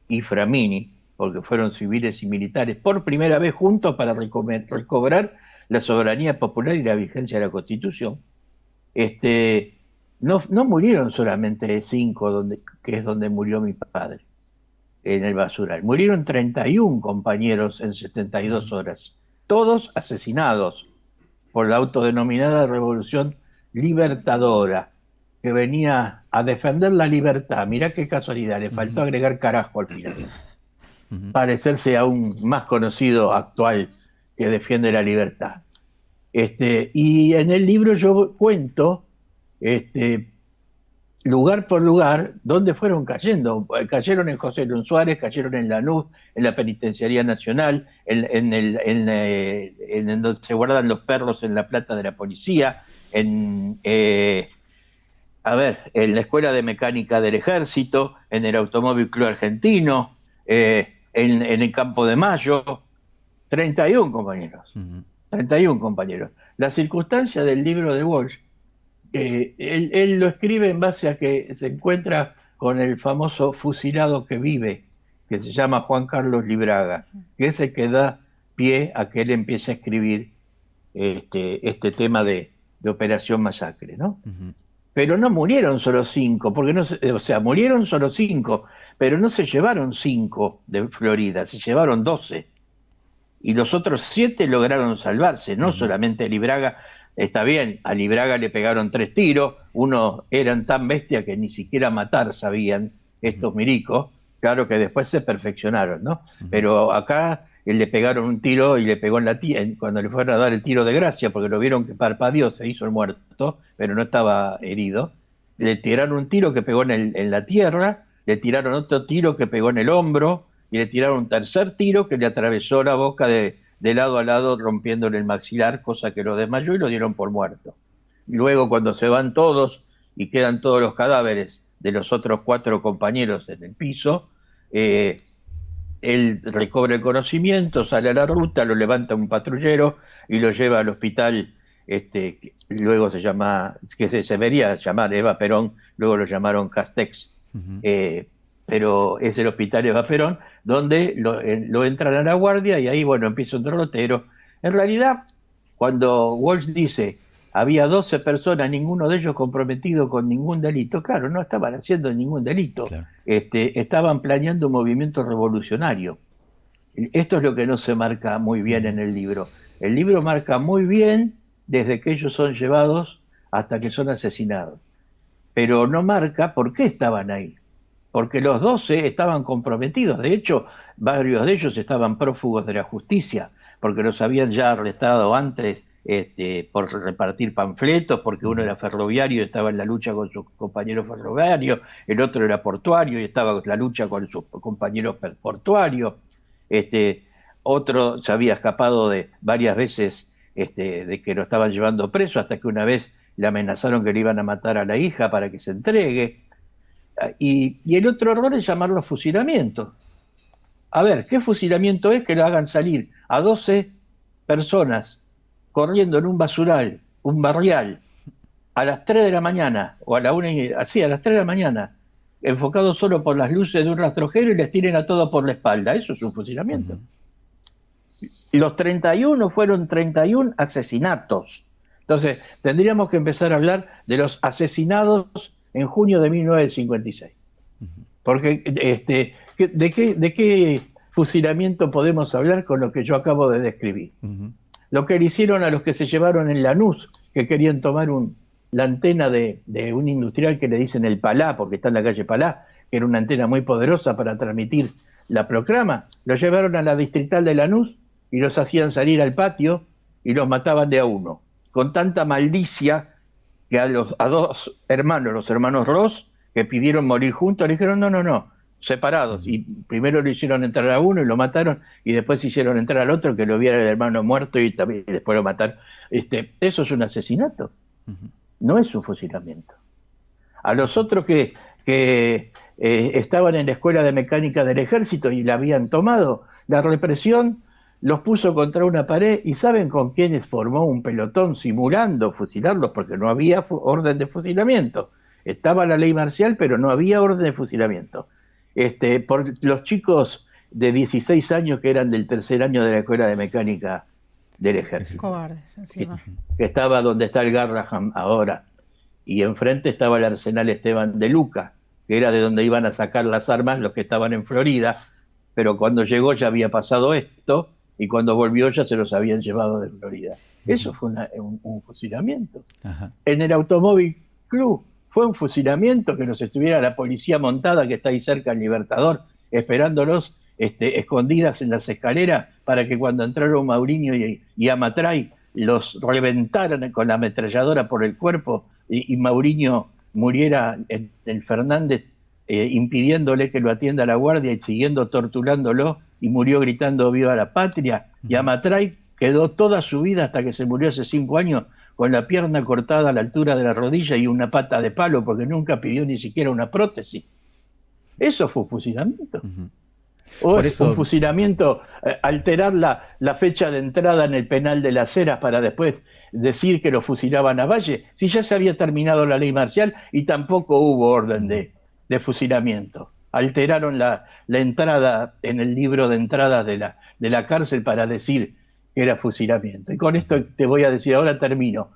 y Framini, porque fueron civiles y militares por primera vez juntos para recobrar la soberanía popular y la vigencia de la Constitución, este, no murieron solamente 5, que es donde murió mi padre, en el basural. Murieron 31 compañeros en 72 ujú, horas, todos asesinados por la autodenominada Revolución Libertadora, que venía a defender la libertad. Mirá qué casualidad, le faltó ujú, agregar carajo al final. ujú. Parecerse a un más conocido actual que defiende la libertad. Y en el libro yo cuento este, lugar por lugar dónde fueron cayendo. Cayeron en José León Suárez, cayeron en Lanús, en la Penitenciaría Nacional, en donde se guardan los perros en la plata de la policía, en la Escuela de Mecánica del Ejército, en el Automóvil Club Argentino, en el Campo de Mayo. 31 compañeros, Ujú, 31 compañeros. La circunstancia del libro de Walsh, él lo escribe en base a que se encuentra con el famoso fusilado que vive, que se llama Juan Carlos Libraga, que es el que da pie a que él empiece a escribir este tema de Operación Masacre, ¿no? ujú, Pero no murieron solo 5, porque no, o sea, murieron solo 5, pero no se llevaron 5 de Florida, se llevaron 12 y los otros 7 lograron salvarse, no ujú, solamente Libraga. Está bien, a Libraga le pegaron 3 tiros, unos eran tan bestias que ni siquiera matar sabían ujú, estos milicos, claro que después se perfeccionaron, ¿no? ujú, Pero acá le pegaron un tiro y le pegó en la tía, cuando le fueron a dar el tiro de gracia, porque lo vieron que parpadeó, se hizo el muerto, pero no estaba herido, le tiraron un tiro que pegó en la tierra, le tiraron otro tiro que pegó en el hombro, y le tiraron un tercer tiro que le atravesó la boca de lado a lado, rompiéndole el maxilar, cosa que lo desmayó y lo dieron por muerto. Luego, cuando se van todos y quedan todos los cadáveres de los otros 4 compañeros en el piso, eh, él recobra el conocimiento, sale a la ruta, lo levanta un patrullero y lo lleva al hospital, que luego que se debería llamar Eva Perón, luego lo llamaron Castex, ujú. eh, pero es el hospital Eva Perón, donde lo entran a la guardia y ahí, bueno, empieza un derrotero. En realidad, cuando Walsh dice, había 12 personas, ninguno de ellos comprometido con ningún delito, claro, no estaban haciendo ningún delito, Claro. estaban planeando un movimiento revolucionario. Esto es lo que no se marca muy bien Ujú, en el libro. El libro marca muy bien desde que ellos son llevados hasta que son asesinados, pero no marca por qué estaban ahí, porque los 12 estaban comprometidos. De hecho, varios de ellos estaban prófugos de la justicia, porque los habían ya arrestado antes por repartir panfletos, porque uno era ferroviario y estaba en la lucha con sus compañeros ferroviarios, el otro era portuario y estaba en la lucha con sus compañeros portuarios, otro se había escapado de varias veces de que lo estaban llevando preso, hasta que una vez le amenazaron que le iban a matar a la hija para que se entregue. Y el otro error es llamarlo fusilamiento. A ver, ¿qué fusilamiento es? Que lo hagan salir a 12 personas corriendo en un basural, un barrial, a las 3 de la mañana, o a la 1, así, a las 3 de la mañana, enfocados solo por las luces de un rastrojero y les tiren a todos por la espalda. Eso es un fusilamiento. Los 31 fueron 31 asesinatos. Entonces, tendríamos que empezar a hablar de los asesinados en junio de 1956. Porque, ¿de qué fusilamiento podemos hablar con lo que yo acabo de describir? Lo que le hicieron a los que se llevaron en Lanús, que querían tomar la antena de un industrial que le dicen el Palá, porque está en la calle Palá, que era una antena muy poderosa para transmitir la proclama, lo llevaron a la distrital de Lanús y los hacían salir al patio y los mataban de a uno, con tanta maldicia que a 2 hermanos, los hermanos Ross, que pidieron morir juntos, le dijeron no, separados, y primero lo hicieron entrar a uno y lo mataron, y después hicieron entrar al otro que lo viera el hermano muerto y después lo mataron. Eso es un asesinato, no es un fusilamiento. A los otros que estaban en la escuela de mecánica del ejército y la habían tomado, la represión los puso contra una pared, y ¿saben con quiénes formó un pelotón simulando fusilarlos? Porque no había orden de fusilamiento. Estaba la ley marcial, pero no había orden de fusilamiento. Por los chicos de 16 años que eran del tercer año de la escuela de mecánica del ejército. Cobardes, encima. Que estaba donde está el Garraham ahora. Y enfrente estaba el Arsenal Esteban de Luca, que era de donde iban a sacar las armas los que estaban en Florida, pero cuando llegó ya había pasado esto, y cuando volvió ya se los habían llevado de Florida. Eso fue un fusilamiento. En el Automóvil Club fue un fusilamiento que nos estuviera la policía montada que está ahí cerca del Libertador, esperándolos escondidas en las escaleras para que cuando entraron Mauriño y Amatray los reventaran con la ametralladora por el cuerpo y Mauriño muriera en el Fernández impidiéndole que lo atienda la guardia y siguiendo torturándolo, y murió gritando viva la patria. Y Amatray quedó toda su vida hasta que se murió hace 5 años con la pierna cortada a la altura de la rodilla y una pata de palo porque nunca pidió ni siquiera una prótesis. Eso fue fusilamiento. O es un fusilamiento alterar la fecha de entrada en el penal de Las Heras para después decir que lo fusilaban a Valle, si ya se había terminado la ley marcial y tampoco hubo orden de fusilamiento. Alteraron la entrada en el libro de entradas de la cárcel para decir que era fusilamiento. Y con esto te voy a decir, ahora termino.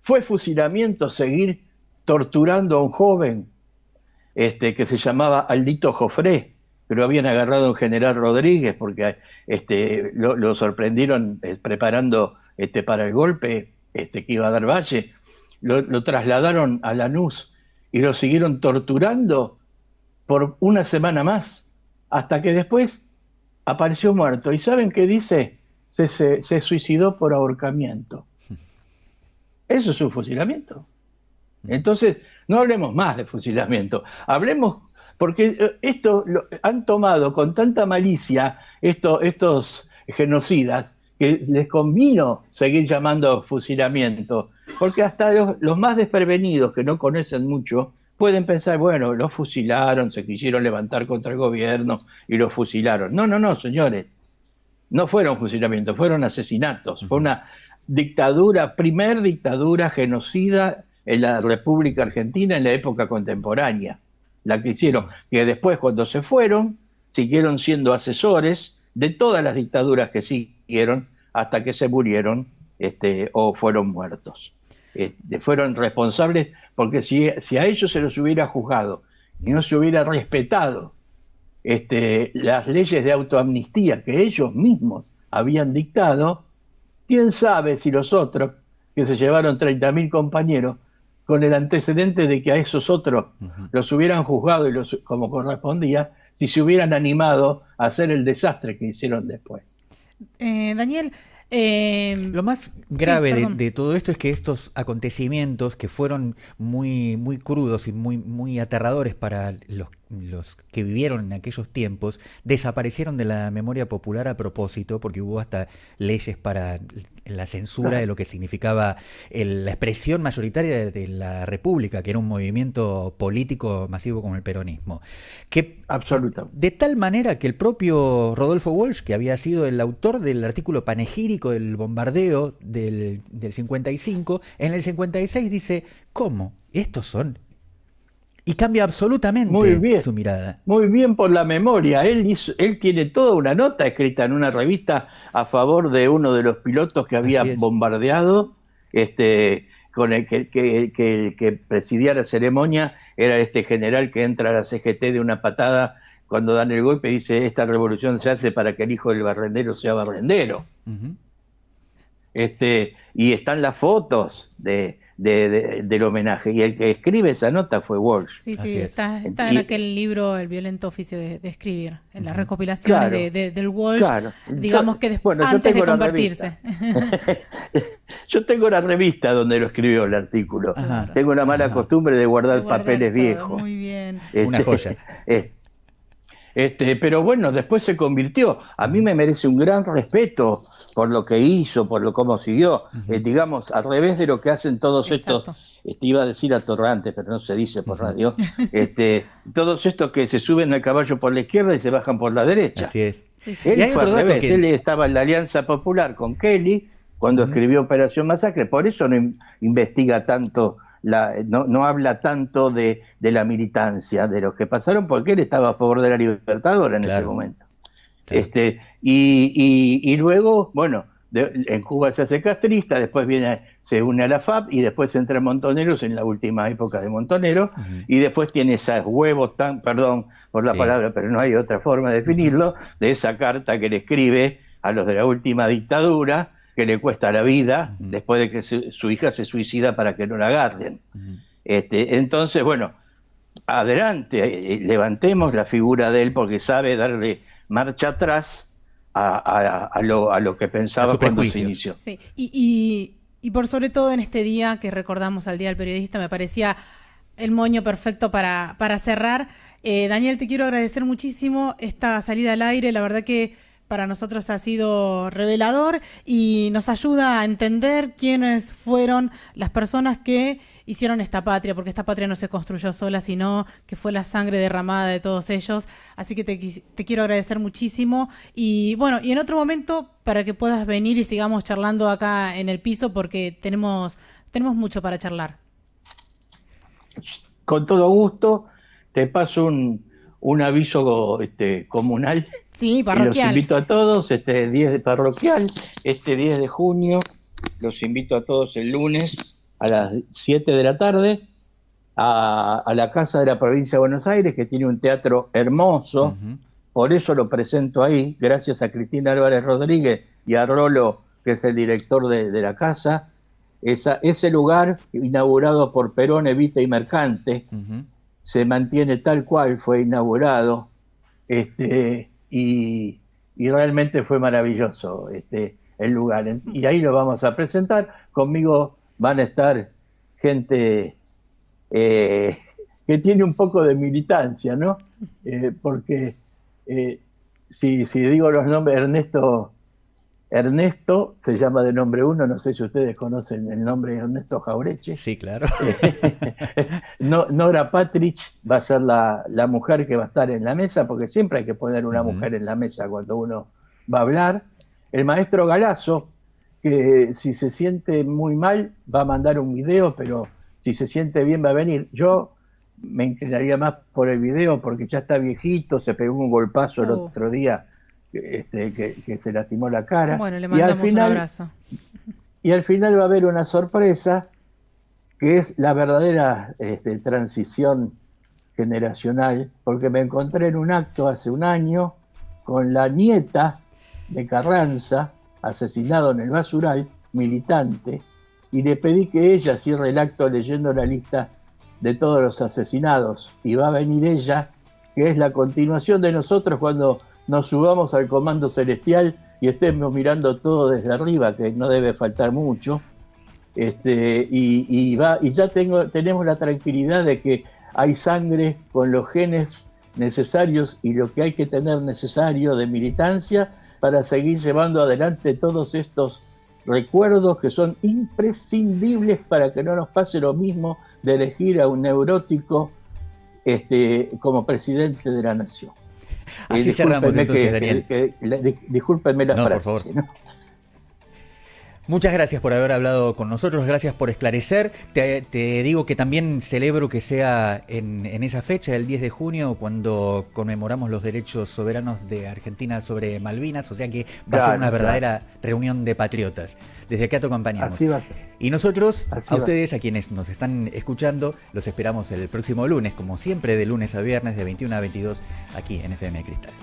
¿Fue fusilamiento seguir torturando a un joven que se llamaba Aldito Jofré, que lo habían agarrado en General Rodríguez porque lo sorprendieron preparando para el golpe que iba a dar Valle? Lo trasladaron a Lanús y lo siguieron torturando por una semana más, hasta que después apareció muerto. ¿Y saben qué dice? Se suicidó por ahorcamiento. Eso es un fusilamiento. Entonces, no hablemos más de fusilamiento. Hablemos, porque han tomado con tanta malicia estos genocidas que les convino seguir llamando fusilamiento, porque hasta los más desprevenidos que no conocen mucho pueden pensar, bueno, los fusilaron, se quisieron levantar contra el gobierno y los fusilaron. No, señores, no fueron fusilamientos, fueron asesinatos. Fue una dictadura, primer dictadura genocida en la República Argentina en la época contemporánea. La que hicieron, que después cuando se fueron, siguieron siendo asesores de todas las dictaduras que siguieron hasta que se murieron o fueron muertos. Fueron responsables porque si a ellos se los hubiera juzgado y no se hubiera respetado las leyes de autoamnistía que ellos mismos habían dictado, quién sabe si los otros, que se llevaron 30.000 compañeros, con el antecedente de que a esos otros los hubieran juzgado como correspondía, si se hubieran animado a hacer el desastre que hicieron después. Daniel, Lo más grave sí, de todo esto es que estos acontecimientos que fueron muy, muy crudos y muy, muy aterradores para los que vivieron en aquellos tiempos, desaparecieron de la memoria popular a propósito, porque hubo hasta leyes para la censura de lo que significaba la expresión mayoritaria de la República, que era un movimiento político masivo como el peronismo. Absolutamente. De tal manera que el propio Rodolfo Walsh, que había sido el autor del artículo panegírico del bombardeo del 55, en el 56 dice, ¿cómo? ¿Estos son? Y cambia absolutamente su mirada. Muy bien por la memoria. Él tiene toda una nota escrita en una revista a favor de uno de los pilotos que había bombardeado, con el que presidía la ceremonia, era este general que entra a la CGT de una patada cuando dan el golpe y dice, esta revolución se hace para que el hijo del barrendero sea barrendero. Uh-huh. Y están las fotos del homenaje, y el que escribe esa nota fue Walsh. Sí, está en aquel libro El violento oficio de escribir, en las recopilaciones del Walsh, digamos que antes de convertirse. Yo tengo la revista donde lo escribió el artículo. Ajá. Tengo la mala costumbre de guardar papeles todo viejos. Muy bien. Una joya. Pero bueno, después se convirtió. A mí me merece un gran respeto por lo que hizo, por cómo siguió. Digamos, al revés de lo que hacen todos estos, iba a decir atorrantes, pero no se dice por radio, todos estos que se suben al caballo por la izquierda y se bajan por la derecha. Así es. Él fue al revés. Él estaba en la Alianza Popular con Kelly cuando escribió Operación Masacre, por eso no investiga tanto, no habla tanto de la militancia, de los que pasaron, porque él estaba a favor de la Libertadora en ese momento. Claro. Y luego, bueno, en Cuba se hace castrista, después se une a la FAP y después entra en Montoneros en la última época de Montonero, y después tiene esos huevos perdón por la palabra, pero no hay otra forma de definirlo, de esa carta que le escribe a los de la última dictadura, que le cuesta la vida después de que su hija se suicida para que no la agarren. Entonces, bueno, adelante, levantemos la figura de él porque sabe darle marcha atrás a lo que pensaba cuando se inició. Sí. Y por sobre todo en este día que recordamos al Día del Periodista, me parecía el moño perfecto para cerrar. Daniel, te quiero agradecer muchísimo esta salida al aire, la verdad que para nosotros ha sido revelador y nos ayuda a entender quiénes fueron las personas que hicieron esta patria, porque esta patria no se construyó sola, sino que fue la sangre derramada de todos ellos. Así que te quiero agradecer muchísimo. Y bueno, y en otro momento, para que puedas venir y sigamos charlando acá en el piso, porque tenemos mucho para charlar. Con todo gusto, te paso un aviso comunal. Sí, parroquial. Y los invito a todos, 10 de parroquial, 10 de junio, los invito a todos el lunes a las 7 de la tarde a la Casa de la Provincia de Buenos Aires, que tiene un teatro hermoso, por eso lo presento ahí, gracias a Cristina Álvarez Rodríguez y a Rolo, que es el director de la casa. Ese lugar, inaugurado por Perón, Evita y Mercante, se mantiene tal cual fue inaugurado, y realmente fue maravilloso el lugar. Y ahí lo vamos a presentar. Conmigo van a estar gente que tiene un poco de militancia, ¿no? Porque si digo los nombres, Ernesto se llama de nombre uno, no sé si ustedes conocen el nombre de Ernesto Jaureche. Sí, claro. Nora Patrich va a ser la mujer que va a estar en la mesa, porque siempre hay que poner una mujer en la mesa cuando uno va a hablar. El maestro Galazo, que si se siente muy mal va a mandar un video, pero si se siente bien va a venir. Yo me inclinaría más por el video porque ya está viejito, se pegó un golpazo el otro día, que se lastimó la cara. Bueno, le mandamos un abrazo. Y al final va a haber una sorpresa, que es la verdadera transición generacional, porque me encontré en un acto hace un año con la nieta de Carranza, asesinado en el basural, militante, y le pedí que ella cierre el acto leyendo la lista de todos los asesinados, y va a venir ella, que es la continuación de nosotros cuando nos subamos al Comando Celestial y estemos mirando todo desde arriba, que no debe faltar mucho, y ya tenemos la tranquilidad de que hay sangre con los genes necesarios y lo que hay que tener necesario de militancia para seguir llevando adelante todos estos recuerdos que son imprescindibles para que no nos pase lo mismo de elegir a un neurótico como presidente de la nación. Así cerramos entonces, Daniel. Discúlpenme la frase. Por favor. ¿No? Muchas gracias por haber hablado con nosotros, gracias por esclarecer. Te digo que también celebro que sea en esa fecha, el 10 de junio, cuando conmemoramos los derechos soberanos de Argentina sobre Malvinas, o sea que va a ser una verdadera reunión de patriotas. Desde acá te acompañamos. Así va a ser. Y nosotros, a ustedes, a quienes nos están escuchando, los esperamos el próximo lunes, como siempre, de lunes a viernes, de 21 a 22, aquí en FM Cristal.